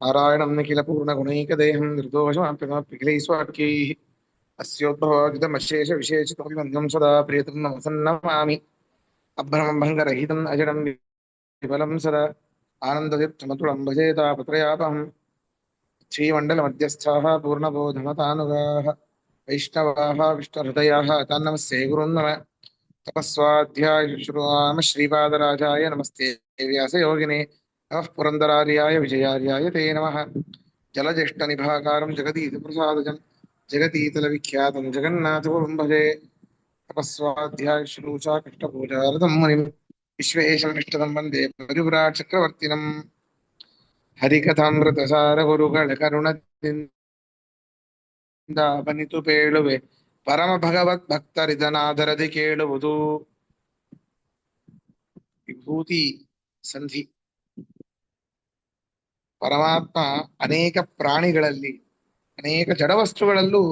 नारायणं निखिलपूर्णगुणैकदेहं निर्दोषमाप्यमप्यखिलैः स्वार्क्यैः अस्योद्भवादितमशेषविशेषतमभिवन्द्यं सदा प्रियतं नमसन्नमामि अभ्रमं भङ्गरहितम् अजडं विफलं सदा आनन्दतीर्थमतुलं भजे तापत्रयापहं श्रीमण्डलमध्यस्थाः पूर्णबोधमतानुगाः वैष्णवाः विष्णुहृदयाः तान्नमस्ये गुरुन् नमः तपस्वाध्याय श्रीपादराजाय नमस्ते व्यासयोगिने नमः पुरन्दरार्याय विजयार्याय ते नमः जलज्येष्ठनिभाकारं जगदीशप्रसादजं जगतीतलविख्यातं जगन्नाथगुरुं भजे तपस्वाध्याय श्रीरूचा कृष्णपूजारतं मुनिं विश्वेशम् इष्टदं वन्दे परिव्राट् चक्रवर्तिनं ಹರಿಕಥಾಮೃತಸಾರ ಗುರುಗಳ ಕರುಣದಿಂದ ಬನಿತು ಪೇಳುವೆ ಪರಮ ಭಗವತ್ ಭಕ್ತರಿದನಾದರದಿ ಕೇಳುವುದು ವಿಭೂತಿ ಸಂಧಿ. ಪರಮಾತ್ಮ ಅನೇಕ ಪ್ರಾಣಿಗಳಲ್ಲಿ ಅನೇಕ ಜಡವಸ್ತುಗಳಲ್ಲೂ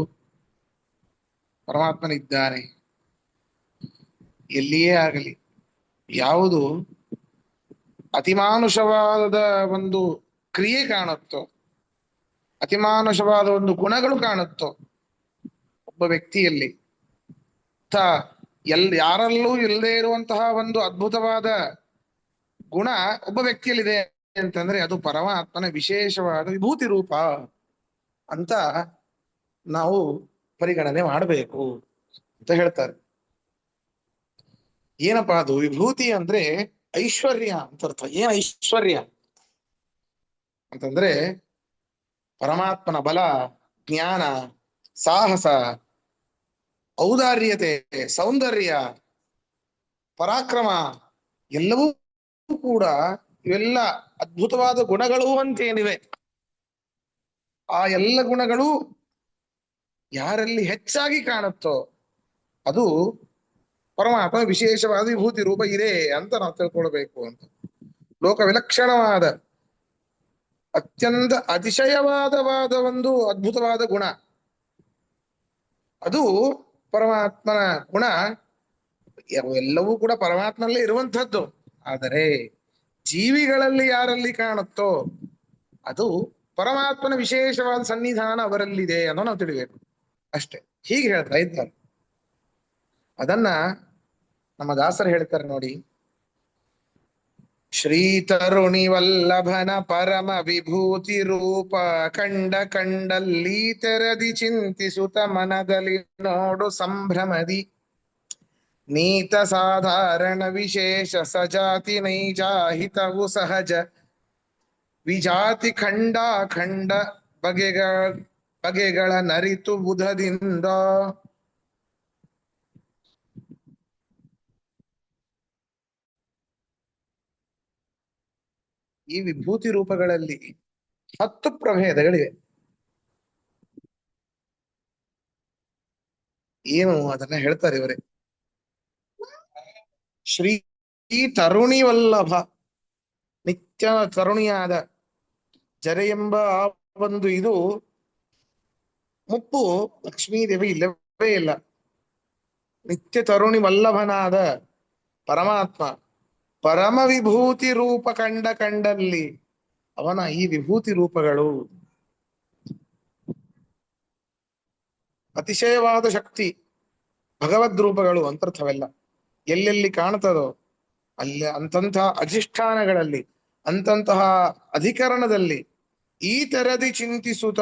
ಪರಮಾತ್ಮನಿದ್ದಾನೆ. ಎಲ್ಲಿಯೇ ಆಗಲಿ ಯಾವುದು ಅತಿಮಾನುಷವಾದ ಒಂದು ಕ್ರಿಯೆ ಕಾಣುತ್ತೋ, ಅತಿಮಾನುಷವಾದ ಒಂದು ಗುಣಗಳು ಕಾಣುತ್ತೋ ಒಬ್ಬ ವ್ಯಕ್ತಿಯಲ್ಲಿ, ಯಾರಲ್ಲೂ ಇಲ್ಲದೆ ಇರುವಂತಹ ಒಂದು ಅದ್ಭುತವಾದ ಗುಣ ಒಬ್ಬ ವ್ಯಕ್ತಿಯಲ್ಲಿದೆ ಅಂತಂದ್ರೆ ಅದು ಪರಮಾತ್ಮನ ವಿಶೇಷವಾದ ವಿಭೂತಿ ರೂಪ ಅಂತ ನಾವು ಪರಿಗಣನೆ ಮಾಡಬೇಕು ಅಂತ ಹೇಳ್ತಾರೆ. ಏನಪ್ಪಾ ಅದು ವಿಭೂತಿ ಅಂದ್ರೆ? ಐಶ್ವರ್ಯ ಅಂತ ಅರ್ಥ. ಏನ್ ಐಶ್ವರ್ಯ ಅಂತಂದ್ರೆ ಪರಮಾತ್ಮನ ಬಲ, ಜ್ಞಾನ, ಸಾಹಸ, ಔದಾರ್ಯತೆ, ಸೌಂದರ್ಯ, ಪರಾಕ್ರಮ ಎಲ್ಲವೂ ಕೂಡ ಇವೆಲ್ಲ ಅದ್ಭುತವಾದ ಗುಣಗಳು ಅಂತೇನಿವೆ. ಆ ಎಲ್ಲ ಗುಣಗಳು ಯಾರಲ್ಲಿ ಹೆಚ್ಚಾಗಿ ಕಾಣುತ್ತೋ ಅದು ಪರಮಾತ್ಮ ವಿಶೇಷವಾದ ವಿಭೂತಿ ರೂಪ ಇದೆ ಅಂತ ನಾವು ತಿಳ್ಕೊಳ್ಬೇಕು ಅಂತ. ಲೋಕ ವಿಲಕ್ಷಣವಾದ ಅತ್ಯಂತ ಅತಿಶಯವಾದವಾದ ಒಂದು ಅದ್ಭುತವಾದ ಗುಣ ಅದು ಪರಮಾತ್ಮನ ಗುಣ. ಎಲ್ಲವೂ ಕೂಡ ಪರಮಾತ್ಮನಲ್ಲೇ ಇರುವಂಥದ್ದು. ಆದರೆ ಜೀವಿಗಳಲ್ಲಿ ಯಾರಲ್ಲಿ ಕಾಣುತ್ತೋ ಅದು ಪರಮಾತ್ಮನ ವಿಶೇಷವಾದ ಸನ್ನಿಧಾನ ಅವರಲ್ಲಿದೆ ಅನ್ನೋ ನಾವು ತಿಳಿಬೇಕು ಅಷ್ಟೇ. ಹೀಗೆ ಹೇಳ್ತಾ ಇದ್ದಾರೆ. ಅದನ್ನ ನಮ್ಮ ದಾಸರು ಹೇಳ್ತಾರೆ ನೋಡಿ. ಶ್ರೀತರುಣಿ ವಲ್ಲಭನ ಪರಮ ವಿಭೂತಿ ರೂಪ ಕಂಡ ಕಂಡಲ್ಲಿ ತೆರದಿ ಚಿಂತಿಸುತ್ತ ಮನದಲ್ಲಿ ನೋಡು ಸಂಭ್ರಮದಿ ನೀತ ಸಾಧಾರಣ ವಿಶೇಷ ಸಜಾತಿ ನೈಜಾಹಿತವು ಸಹಜ ವಿಜಾತಿ ಖಂಡ ಖಂಡ ಬಗೆಗಳ ನರಿತು ಬುಧದಿಂದ. ಈ ವಿಭೂತಿ ರೂಪಗಳಲ್ಲಿ 10 ಪ್ರಭೇದಗಳಿವೆ. ಏನು ಅದನ್ನ ಹೇಳ್ತಾರೆ ಇವರೇ. ಶ್ರೀ ತರುಣಿ ವಲ್ಲಭ, ನಿತ್ಯ ತರುಣಿಯಾದ ಜರೆ ಎಂಬ ಆ ಒಂದು ಇದು ಮುಪ್ಪು ಲಕ್ಷ್ಮೀದೇವಿ ಇಲ್ಲವೇ ಇಲ್ಲ. ನಿತ್ಯ ತರುಣಿ ವಲ್ಲಭನಾದ ಪರಮಾತ್ಮ ಪರಮ ವಿಭೂತಿ ರೂಪ ಕಂಡ ಕಂಡಲ್ಲಿ ಅವನ ಈ ವಿಭೂತಿ ರೂಪಗಳು ಅತಿಶಯವಾದ ಶಕ್ತಿ ಭಗವದ್ ರೂಪಗಳು ಅಂತರ್ಥವೆಲ್ಲ. ಎಲ್ಲೆಲ್ಲಿ ಕಾಣ್ತದೋ ಅಲ್ಲಿ ಅಂತಂತಹ ಅಧಿಷ್ಠಾನಗಳಲ್ಲಿ ಅಂತಂತಹ ಅಧಿಕರಣದಲ್ಲಿ ಈ ತರದಿ ಚಿಂತಿಸುತ್ತ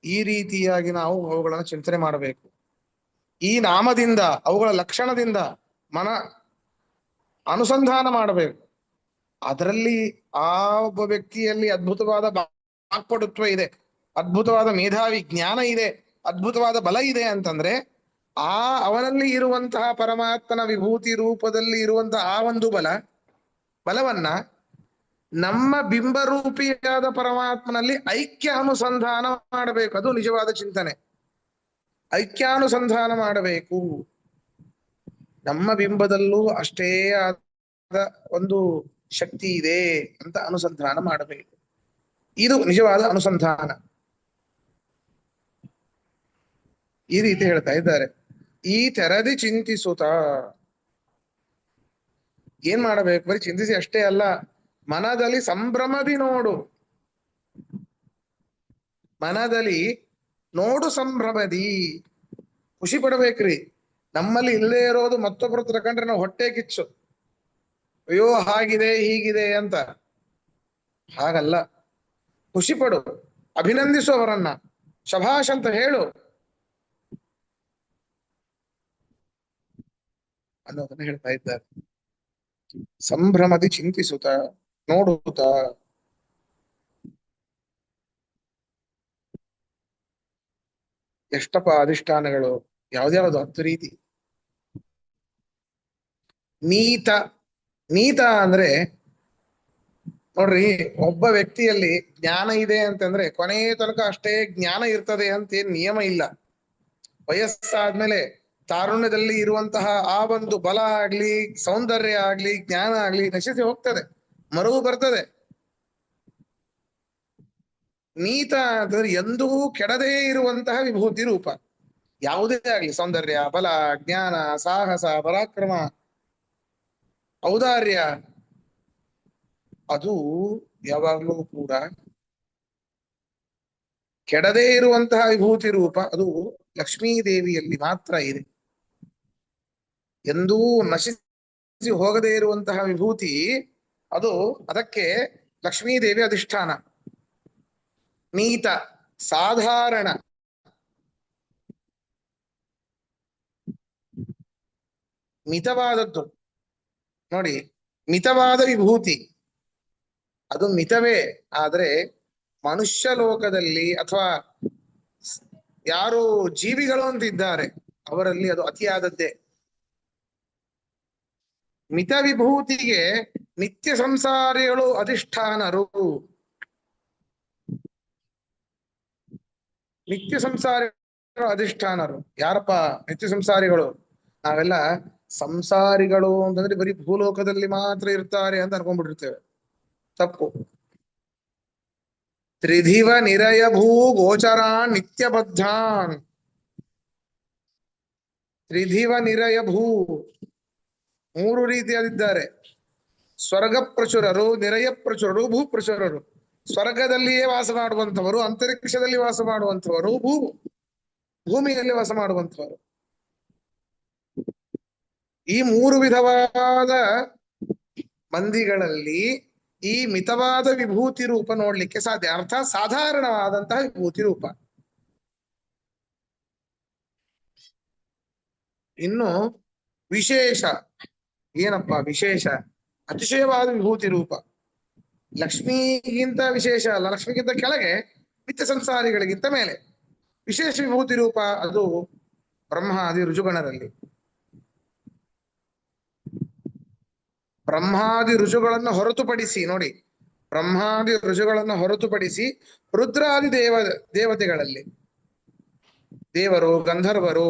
ಈ ರೀತಿಯಾಗಿ ನಾವು ಅವುಗಳನ್ನು ಚಿಂತನೆ ಮಾಡಬೇಕು. ಈ ನಾಮದಿಂದ ಅವುಗಳ ಲಕ್ಷಣದಿಂದ ಮನ ಅನುಸಂಧಾನ ಮಾಡಬೇಕು. ಅದರಲ್ಲಿ ಆ ಒಬ್ಬ ವ್ಯಕ್ತಿಯಲ್ಲಿ ಅದ್ಭುತವಾದ ವಾಕ್ಪಟುತ್ವ ಇದೆ, ಅದ್ಭುತವಾದ ಮೇಧಾವಿ ಜ್ಞಾನ ಇದೆ, ಅದ್ಭುತವಾದ ಬಲ ಇದೆ ಅಂತಂದ್ರೆ ಆ ಅವನಲ್ಲಿ ಇರುವಂತಹ ಪರಮಾತ್ಮನ ವಿಭೂತಿ ರೂಪದಲ್ಲಿ ಇರುವಂತಹ ಆ ಒಂದು ಬಲವನ್ನ ನಮ್ಮ ಬಿಂಬರೂಪಿಯಾದ ಪರಮಾತ್ಮನಲ್ಲಿ ಐಕ್ಯ ಅನುಸಂಧಾನ ಮಾಡಬೇಕು. ಅದು ನಿಜವಾದ ಚಿಂತನೆ. ಐಕ್ಯಾನುಸಂಧಾನ ಮಾಡಬೇಕು. ನಮ್ಮ ಬಿಂಬದಲ್ಲೂ ಅಷ್ಟೇ ಆದ ಒಂದು ಶಕ್ತಿ ಇದೆ ಅಂತ ಅನುಸಂಧಾನ ಮಾಡಬೇಕು. ಇದು ನಿಜವಾದ ಅನುಸಂಧಾನ. ಈ ರೀತಿ ಹೇಳ್ತಾ ಇದ್ದಾರೆ. ಈ ತೆರದಿ ಚಿಂತಿಸುತ್ತ ಏನ್ ಮಾಡಬೇಕು? ಬರೀ ಚಿಂತಿಸಿ ಅಷ್ಟೇ ಅಲ್ಲ, ಮನದಲ್ಲಿ ಸಂಭ್ರಮದಿ ನೋಡು. ಮನದಲ್ಲಿ ನೋಡು ಸಂಭ್ರಮದಿ, ಖುಷಿ ಪಡ್ಬೇಕ್ರಿ. ನಮ್ಮಲ್ಲಿ ಇಲ್ಲದೆ ಇರೋದು ಮತ್ತೊಬ್ಬರ ಹತ್ರ ಕಂಡ್ರೆ ನಾವು ಹೊಟ್ಟೆ ಕಿಚ್ಚು, ಅಯ್ಯೋ ಹಾಗಿದೆ ಹೀಗಿದೆ ಅಂತ. ಹಾಗಲ್ಲ, ಖುಷಿ ಪಡು, ಅಭಿನಂದಿಸು ಅವರನ್ನ, ಶಭಾಷ್ ಅಂತ ಹೇಳು ಅನ್ನೋದನ್ನ ಹೇಳ್ತಾ ಇದ್ದಾರೆ. ಸಂಭ್ರಮದಿ ಚಿಂತಿಸುತ್ತ ನೋಡುತ್ತ ಎಷ್ಟಪ್ಪ ಅಧಿಷ್ಠಾನಗಳು, ಯಾವ್ದ್ಯಾವ್ದು 10 ರೀತಿ. ನೀತ, ನೀತ ಅಂದ್ರೆ ನೋಡ್ರಿ, ಒಬ್ಬ ವ್ಯಕ್ತಿಯಲ್ಲಿ ಜ್ಞಾನ ಇದೆ ಅಂತಂದ್ರೆ ಕೊನೆಯ ತನಕ ಅಷ್ಟೇ ಜ್ಞಾನ ಇರ್ತದೆ ಅಂತ ಏನ್ ನಿಯಮ ಇಲ್ಲ. ವಯಸ್ಸಾದ್ಮೇಲೆ ತಾರುಣ್ಯದಲ್ಲಿ ಇರುವಂತಹ ಆ ಒಂದು ಬಲ ಆಗ್ಲಿ, ಸೌಂದರ್ಯ ಆಗ್ಲಿ, ಜ್ಞಾನ ಆಗ್ಲಿ ನಶಿಸಿ ಹೋಗ್ತದೆ, ಮರುವು ಬರ್ತದೆ. ನೀತ ಅಂತಂದ್ರೆ ಎಂದೂ ಕೆಡದೇ ಇರುವಂತಹ ವಿಭೂತಿ ರೂಪ. ಯಾವುದೇ ಆಗ್ಲಿ, ಸೌಂದರ್ಯ, ಬಲ, ಜ್ಞಾನ, ಸಾಹಸ, ಪರಾಕ್ರಮ, ಔದಾರ್ಯ, ಅದು ಯಾವಾಗಲೂ ಕೂಡ ಕೆಡದೇ ಇರುವಂತಹ ವಿಭೂತಿ ರೂಪ. ಅದು ಲಕ್ಷ್ಮೀ ದೇವಿಯಲ್ಲಿ ಮಾತ್ರ ಇದೆ. ಎಂದೂ ನಶಿಸಿ ಹೋಗದೇ ಇರುವಂತಹ ವಿಭೂತಿ ಅದು, ಅದಕ್ಕೆ ಲಕ್ಷ್ಮೀ ದೇವಿ ಅಧಿಷ್ಠಾನ. ನೀತ ಸಾಧಾರಣ, ಮಿತವಾದದ್ದು. ನೋಡಿ, ಮಿತವಾದ ವಿಭೂತಿ ಅದು ಮಿತವೇ, ಆದ್ರೆ ಮನುಷ್ಯ ಲೋಕದಲ್ಲಿ ಅಥವಾ ಯಾರು ಜೀವಿಗಳು ಅಂತ ಇದ್ದಾರೆ ಅವರಲ್ಲಿ ಅದು ಅತಿಯಾದದ್ದೇ. ಮಿತ ವಿಭೂತಿಗೆ ನಿತ್ಯ ಸಂಸಾರಿಗಳು ಅಧಿಷ್ಠಾನರು. ನಿತ್ಯ ಸಂಸಾರಿಗಳು ಅಧಿಷ್ಠಾನರು ಯಾರಪ್ಪ? ನಿತ್ಯ ಸಂಸಾರಿಗಳು. ನಾವೆಲ್ಲ ಸಂಸಾರಿಗಳು ಅಂತಂದ್ರೆ ಬರೀ ಭೂಲೋಕದಲ್ಲಿ ಮಾತ್ರ ಇರ್ತಾರೆ ಅಂತ ಅನ್ಕೊಂಡ್ಬಿಟ್ಟಿರ್ತೇವೆ. ತಪ್ಪು. ತ್ರಿಧಿವ ನಿರಯ ಭೂ ಗೋಚರಾನ್ ನಿತ್ಯಬದ್ಧಾನ್. ತ್ರಿಧಿವ ನಿರಯ ಭೂ, 3 ರೀತಿಯಾದಿದ್ದಾರೆ. ಸ್ವರ್ಗ ಪ್ರಚುರರು, ನಿರಯ ಪ್ರಚುರರು, ಭೂ ಪ್ರಚುರರು. ಸ್ವರ್ಗದಲ್ಲಿಯೇ ವಾಸ ಮಾಡುವಂಥವರು, ಅಂತರಿಕ್ಷದಲ್ಲಿ ವಾಸ ಮಾಡುವಂಥವರು, ಭೂಮಿಯಲ್ಲಿ ವಾಸ ಮಾಡುವಂಥವರು. ಈ 3 ವಿಧವಾದ ಮಂದಿಗಳಲ್ಲಿ ಈ ಮಿತವಾದ ವಿಭೂತಿ ರೂಪ ನೋಡ್ಲಿಕ್ಕೆ ಸಾಧ್ಯ. ಅರ್ಥಾತ್ ಸಾಧಾರಣವಾದಂತಹ ವಿಭೂತಿ ರೂಪ. ಇನ್ನು ವಿಶೇಷ ಏನಪ್ಪ? ವಿಶೇಷ ಅತಿಶಯವಾದ ವಿಭೂತಿ ರೂಪ. ಲಕ್ಷ್ಮಿಗಿಂತ ವಿಶೇಷ ಅಲ್ಲ, ಲಕ್ಷ್ಮಿಗಿಂತ ಕೆಳಗೆ, ನಿತ್ಯ ಸಂಸಾರಿಗಳಿಗಿಂತ ಮೇಲೆ ವಿಶೇಷ ವಿಭೂತಿ ರೂಪ. ಅದು ಬ್ರಹ್ಮಾದಿ ಋಜುಗಣರಲ್ಲಿ. ಬ್ರಹ್ಮಾದಿ ಋಷುಗಳನ್ನು ಹೊರತುಪಡಿಸಿ ನೋಡಿ, ಬ್ರಹ್ಮಾದಿ ಋಷುಗಳನ್ನು ಹೊರತುಪಡಿಸಿ ರುದ್ರಾದಿ ದೇವತೆಗಳಲ್ಲಿ, ದೇವರು, ಗಂಧರ್ವರು,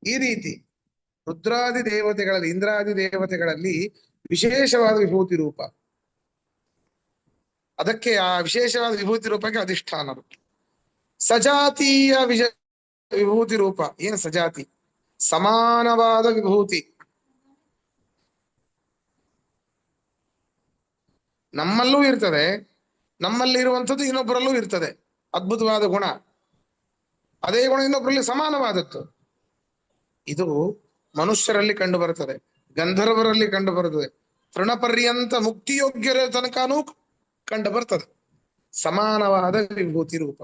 ಈ ರೀತಿ ರುದ್ರಾದಿ ದೇವತೆಗಳಲ್ಲಿ, ಇಂದ್ರಾದಿ ದೇವತೆಗಳಲ್ಲಿ ವಿಶೇಷವಾದ ವಿಭೂತಿ ರೂಪ. ಅದಕ್ಕೆ ಆ ವಿಶೇಷವಾದ ವಿಭೂತಿ ರೂಪಕ್ಕೆ ಅಧಿಷ್ಠಾನರು. ಸಜಾತೀಯ ವಿಭೂತಿ ರೂಪ. ಏನು ಸಜಾತಿ? ಸಮಾನವಾದ ವಿಭೂತಿ. ನಮ್ಮಲ್ಲೂ ಇರ್ತದೆ, ನಮ್ಮಲ್ಲಿ ಇರುವಂಥದ್ದು ಇನ್ನೊಬ್ಬರಲ್ಲೂ ಇರ್ತದೆ. ಅದ್ಭುತವಾದ ಗುಣ, ಅದೇ ಗುಣ ಇನ್ನೊಬ್ಬರಲ್ಲಿ ಸಮಾನವಾದದ್ದು. ಇದು ಮನುಷ್ಯರಲ್ಲಿ ಕಂಡು ಬರುತ್ತದೆ, ಗಂಧರ್ವರಲ್ಲಿ ಕಂಡು ಬರುತ್ತದೆ, ತೃಣಪರ್ಯಂತ ಮುಕ್ತಿಯೋಗ್ಯರ ತನಕನೂ ಕಂಡು ಬರ್ತದೆ ಸಮಾನವಾದ ವಿಭೂತಿ ರೂಪ.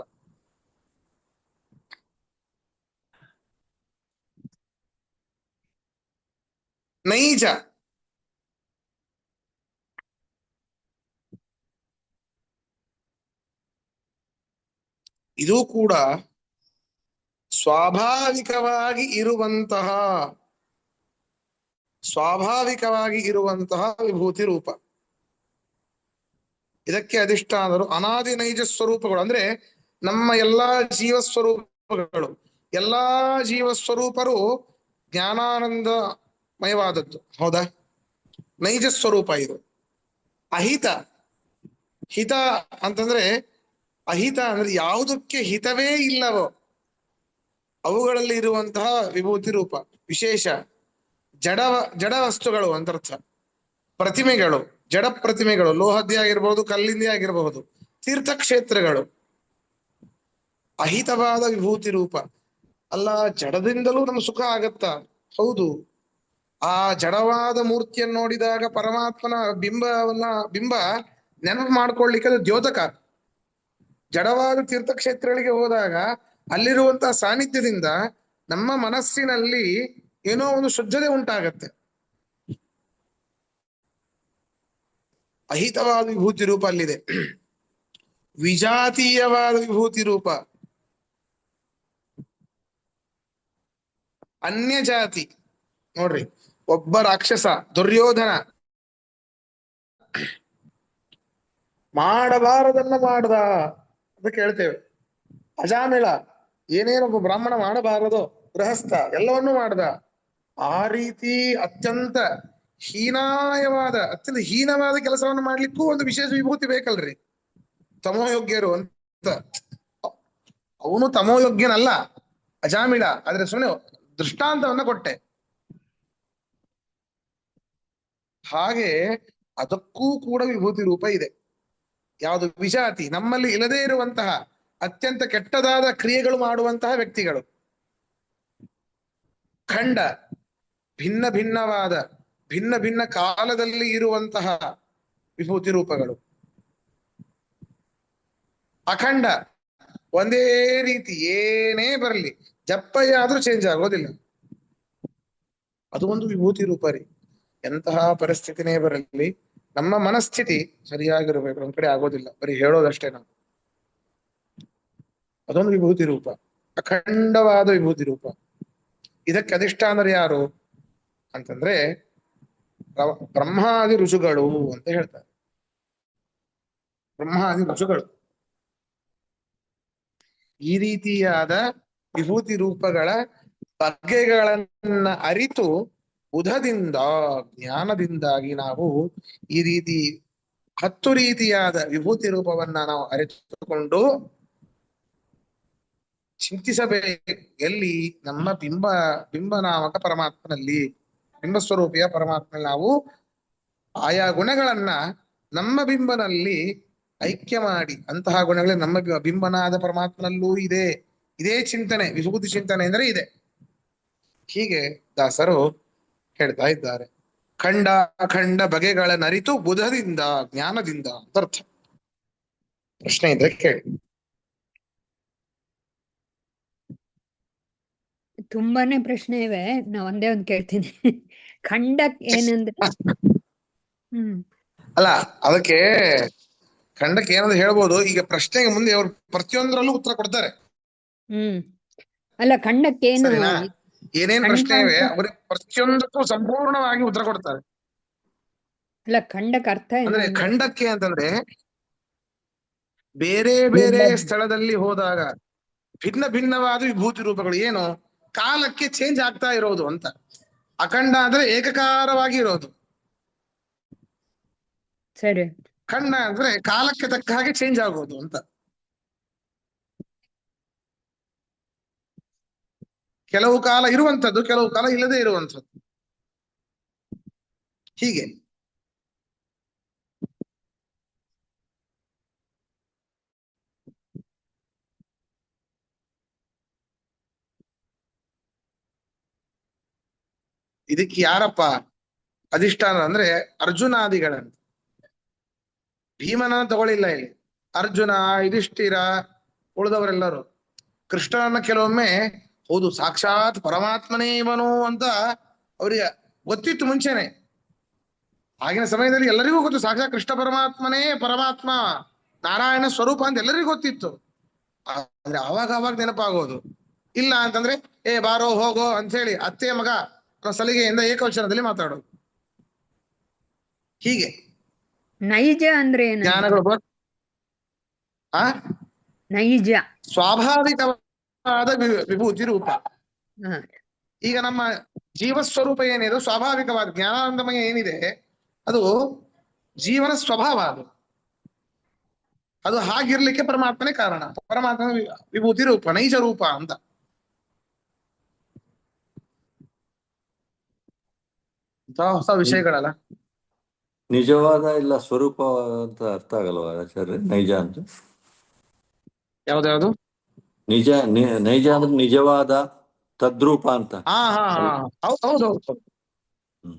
ನೈಜ, ಇದು ಕೂಡ ಸ್ವಾಭಾವಿಕವಾಗಿ ಇರುವಂತಹ ವಿಭೂತಿ ರೂಪ. ಇದಕ್ಕೆ ಅಧಿಷ್ಠಾನರು ಅನಾದಿ ನೈಜ ಸ್ವರೂಪಗಳು. ಅಂದ್ರೆ ನಮ್ಮ ಎಲ್ಲಾ ಜೀವ ಸ್ವರೂಪಗಳು, ಎಲ್ಲಾ ಜೀವ ಸ್ವರೂಪರು ಜ್ಞಾನಾನಂದಮಯವಾದದ್ದು. ಹೌದಾ? ನೈಜ ಸ್ವರೂಪ ಇದು. ಅಹಿತ, ಹಿತ ಅಂತಂದ್ರೆ, ಅಹಿತ ಅಂದ್ರೆ ಯಾವುದಕ್ಕೆ ಹಿತವೇ ಇಲ್ಲವೋ ಅವುಗಳಲ್ಲಿ ಇರುವಂತಹ ವಿಭೂತಿ ರೂಪ. ವಿಶೇಷ ಜಡ ವಸ್ತುಗಳು ಅಂತರ್ಥ. ಪ್ರತಿಮೆಗಳು, ಜಡ ಪ್ರತಿಮೆಗಳು, ಲೋಹದ್ದೇ ಆಗಿರಬಹುದು, ಕಲ್ಲಿಂದೇ ಆಗಿರಬಹುದು, ತೀರ್ಥಕ್ಷೇತ್ರಗಳು, ಅಹಿತವಾದ ವಿಭೂತಿ ರೂಪ. ಅಲ್ಲ, ಜಡದಿಂದಲೂ ನಮ್ಗೆ ಸುಖ ಆಗತ್ತಾ? ಹೌದು. ಆ ಜಡವಾದ ಮೂರ್ತಿಯನ್ನು ನೋಡಿದಾಗ ಪರಮಾತ್ಮನ ಬಿಂಬ ನೆನಪು ಮಾಡ್ಕೊಳ್ಲಿಕ್ಕೆ ಅದು ದ್ಯೋತಕ. ಜಡವಾದ ತೀರ್ಥಕ್ಷೇತ್ರಗಳಿಗೆ ಹೋದಾಗ ಅಲ್ಲಿರುವಂತಹ ಸಾನ್ನಿಧ್ಯದಿಂದ ನಮ್ಮ ಮನಸ್ಸಿನಲ್ಲಿ ಏನೋ ಒಂದು ಶುದ್ಧತೆ ಉಂಟಾಗತ್ತೆ. ಅಹಿತವಾದ ವಿಭೂತಿ ರೂಪ ಅಲ್ಲಿದೆ. ವಿಜಾತೀಯವಾದ ವಿಭೂತಿ ರೂಪ, ಅನ್ಯ ಜಾತಿ. ನೋಡ್ರಿ, ಒಬ್ಬ ರಾಕ್ಷಸ ದುರ್ಯೋಧನ ಮಾಡಬಾರದನ್ನ ಮಾಡ್ದ ಅಂತ ಕೇಳ್ತೇವೆ. ಅಜಾಮಿಳ ಏನೇನೊಬ್ಬ ಬ್ರಾಹ್ಮಣ ಮಾಡಬಾರದು, ಗೃಹಸ್ಥ ಎಲ್ಲವನ್ನೂ ಮಾಡ್ದ. ಆ ರೀತಿ ಅತ್ಯಂತ ಅತ್ಯಂತ ಹೀನವಾದ ಕೆಲಸವನ್ನು ಮಾಡ್ಲಿಕ್ಕೂ ಒಂದು ವಿಶೇಷ ವಿಭೂತಿ ಬೇಕಲ್ರಿ. ತಮೋಯೋಗ್ಯರು ಅಂತ. ಅವನು ತಮೋಯೋಗ್ಯನಲ್ಲ ಅಜಾಮಿಳ, ಆದ್ರೆ ಸುಮ್ಮನೆ ದೃಷ್ಟಾಂತವನ್ನ ಕೊಟ್ಟೆ. ಹಾಗೆ ಅದಕ್ಕೂ ಕೂಡ ವಿಭೂತಿ ರೂಪ ಇದೆ. ಯಾವುದು? ವಿಜಾತಿ, ನಮ್ಮಲ್ಲಿ ಇಲ್ಲದೇ ಇರುವಂತಹ ಅತ್ಯಂತ ಕೆಟ್ಟದಾದ ಕ್ರಿಯೆಗಳು ಮಾಡುವಂತಹ ವ್ಯಕ್ತಿಗಳು. ಖಂಡ, ಭಿನ್ನ ಭಿನ್ನ ಕಾಲದಲ್ಲಿ ಇರುವಂತಹ ವಿಭೂತಿ ರೂಪಗಳು. ಅಖಂಡ, ಒಂದೇ ರೀತಿ ಏನೇ ಬರಲಿ, ಜಪ್ಪಯ್ಯ ಆದ್ರೂ ಚೇಂಜ್ ಆಗೋದಿಲ್ಲ. ಅದು ಒಂದು ವಿಭೂತಿ ರೂಪ ರೀ. ಎಂತಹ ಪರಿಸ್ಥಿತಿನೇ ಬರಲಿ, ನಮ್ಮ ಮನಸ್ಥಿತಿ ಸರಿಯಾಗಿರ್ಬೇಕು. ಒಂದ್ ಕಡೆ ಆಗೋದಿಲ್ಲ, ಬರೀ ಹೇಳೋದಷ್ಟೇ ನಾವು. ಅದೊಂದು ವಿಭೂತಿ ರೂಪ, ಅಖಂಡವಾದ ವಿಭೂತಿ ರೂಪ. ಇದಕ್ಕೆ ಅಧಿಷ್ಠಾನರು ಯಾರು ಅಂತಂದ್ರೆ ಬ್ರಹ್ಮಾದಿ ಋಷಿಗಳು ಅಂತ ಹೇಳ್ತಾರೆ. ಬ್ರಹ್ಮಾದಿ ಋಷಿಗಳು ಈ ರೀತಿಯಾದ ವಿಭೂತಿ ರೂಪಗಳ ಬಗೆಗಳನ್ನ ಅರಿತು ಬುಧದಿಂದ, ಜ್ಞಾನದಿಂದಾಗಿ ನಾವು ಈ ರೀತಿ 10 ರೀತಿಯಾದ ವಿಭೂತಿ ರೂಪವನ್ನ ನಾವು ಅರಿತುಕೊಂಡು ಚಿಂತಿಸಬೇಕು. ಎಲ್ಲಿ? ನಮ್ಮ ಬಿಂಬನಾಮಕ ಪರಮಾತ್ಮನಲ್ಲಿ, ಬಿಂಬಸ್ವರೂಪಿಯ ಪರಮಾತ್ಮನಲ್ಲಿ ನಾವು ಆಯಾ ಗುಣಗಳನ್ನ ನಮ್ಮ ಬಿಂಬನಲ್ಲಿ ಐಕ್ಯ ಮಾಡಿ, ಅಂತಹ ಗುಣಗಳೇ ನಮ್ಮ ಬಿಂಬನಾದ ಪರಮಾತ್ಮನಲ್ಲೂ ಇದೆ. ಇದೇ ಚಿಂತನೆ, ವಿಭೂತಿ ಚಿಂತನೆ ಅಂದ್ರೆ ಇದೆ. ಹೀಗೆ ದಾಸರು ಹೇಳ್ತಾ ಇದ್ದಾರೆ. ಖಂಡ ಅಖಂಡ ಬಗೆಗಳನ್ನ ಅರಿತು ಬುಧದಿಂದ, ಜ್ಞಾನದಿಂದ ಅಂತ ಅರ್ಥ. ಪ್ರಶ್ನೆ ಇದ್ರೆ ಕೇಳಿ. ತುಂಬಾನೇ ಪ್ರಶ್ನೆ ಇವೆ, ನಾ ಒಂದೇ ಒಂದು ಕೇಳ್ತೀನಿ. ಖಂಡಕ್ ಏನಂದ್ರೆ? ಅಲ್ಲ, ಅದಕ್ಕೆ ಖಂಡಕ್ಕೆ ಏನಾದ್ರು ಹೇಳ್ಬೋದು. ಈಗ ಪ್ರಶ್ನೆಗೆ ಮುಂದೆ ಅವರು ಪ್ರತಿಯೊಂದರಲ್ಲೂ ಉತ್ತರ ಕೊಡ್ತಾರೆ. ಅಲ್ಲ, ಖಂಡಕ್ಕೇನು? ಏನೇನ್ ಪ್ರಶ್ನೆ ಇವೆ ಅವ್ರಿಗೆ ಪ್ರತಿಯೊಂದಕ್ಕೂ ಸಂಪೂರ್ಣವಾಗಿ ಉತ್ತರ ಕೊಡ್ತಾರೆ. ಅಲ್ಲ, ಖಂಡಕ್ಕೆ ಅರ್ಥ ಅಂದ್ರೆ ಖಂಡಕ್ಕೆ ಅಂತಂದ್ರೆ ಬೇರೆ ಬೇರೆ ಸ್ಥಳದಲ್ಲಿ ಹೋದಾಗ ಭಿನ್ನವಾದ ವಿಭೂತಿ ರೂಪಗಳು. ಏನು? ಕಾಲಕ್ಕೆ ಚೇಂಜ್ ಆಗ್ತಾ ಇರೋದು ಅಂತ. ಅಖಂಡ ಅಂದ್ರೆ ಏಕಕಾರವಾಗಿ ಇರೋದು. ಸರಿ. ಖಂಡ ಅಂದ್ರೆ ಕಾಲಕ್ಕೆ ತಕ್ಕ ಹಾಗೆ ಚೇಂಜ್ ಆಗೋದು ಅಂತ. ಕೆಲವು ಕಾಲ ಇರುವಂತದ್ದು, ಕೆಲವು ಕಾಲ ಇಲ್ಲದೆ ಇರುವಂತದ್ದು. ಹೀಗೆ ಇದಕ್ಕೆ ಯಾರಪ್ಪ ಅಧಿಷ್ಠಾನ ಅಂದ್ರೆ ಅರ್ಜುನಾದಿಗಳಂತ. ಭೀಮನ ತಗೊಳ್ಳಿಲ್ಲ ಇಲ್ಲಿ. ಅರ್ಜುನ, ಯುಧಿಷ್ಠಿರ, ಉಳಿದವರೆಲ್ಲರೂ. ಕೃಷ್ಣನನ್ನ ಕೆಲವೊಮ್ಮೆ ಹೌದು ಸಾಕ್ಷಾತ್ ಪರಮಾತ್ಮನೇ ಇವನು ಅಂತ ಅವರಿಗೆ ಗೊತ್ತಿತ್ತು ಮುಂಚೆನೆ. ಆಗಿನ ಸಮಯದಲ್ಲಿ ಎಲ್ಲರಿಗೂ ಗೊತ್ತು ಸಾಕ್ಷಾತ್ ಕೃಷ್ಣ ಪರಮಾತ್ಮನೇ ಪರಮಾತ್ಮ, ನಾರಾಯಣ ಸ್ವರೂಪ ಅಂತ ಎಲ್ಲರಿಗೂ ಗೊತ್ತಿತ್ತು. ಆದ್ರೆ ಅವಾಗ ನೆನಪಾಗೋದು. ಇಲ್ಲ ಅಂತಂದ್ರೆ ಬಾರೋ ಹೋಗೋ ಅಂತ ಹೇಳಿ ಅತ್ತೆ ಮಗ ಸಲಿಗೆಯಿಂದ ಏಕವಚನದಲ್ಲಿ ಮಾತಾಡೋದು. ಹೀಗೆ ನೈಜ ಅಂದ್ರೆ ಜ್ಞಾನಗಳು ನೈಜ ಸ್ವಾಭಾವಿಕವಾದ ವಿಭೂತಿ ರೂಪ. ಈಗ ನಮ್ಮ ಜೀವಸ್ವರೂಪ ಏನಿದೆ ಸ್ವಾಭಾವಿಕವಾದ ಜ್ಞಾನಾನಂದಮಯ ಏನಿದೆ ಅದು ಜೀವನ ಸ್ವಭಾವ. ಅದು ಹಾಗಿರ್ಲಿಕ್ಕೆ ಪರಮಾತ್ಮನೇ ಕಾರಣ. ಪರಮಾತ್ಮ ವಿಭೂತಿ ರೂಪ, ನೈಜ ರೂಪ ಅಂತ. ಹೊಸ ವಿಷಯಗಳಲ್ಲ. ನಿಜವಾದ ಇಲ್ಲ ಸ್ವರೂಪ ಅಂತ ಅರ್ಥ ಆಗಲ್ವಾ ಆಚಾರ್ಯ? ನೈಜ ಅಂತ ಯಾವ್ದ್ಯಾವ್ದು? ನೈಜ ಅಂದ್ರೆ ನಿಜವಾದ ತದ್ರೂಪ ಅಂತ. ಹಾ ಹಾ ಹಾ ಹೌದು ಹೌದು ಹೌದು. ಹ್ಮ್.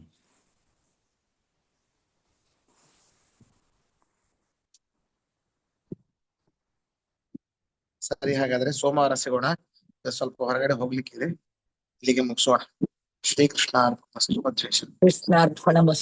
ಸರಿ, ಹಾಗಾದ್ರೆ ಸೋಮವಾರ ಸಿಗೋಣ. ಸ್ವಲ್ಪ ಹೊರಗಡೆ ಹೋಗ್ಲಿಕ್ಕಿದೆ, ಇಲ್ಲಿಗೆ ಮುಗಿಸೋಣ. ಶ್ರೀಕೃಷ್ಣ ಅರ್ಪಣಮಸ್ತು. ಕೃಷ್ಣಾರ್ಪಣಮಸ್ತು.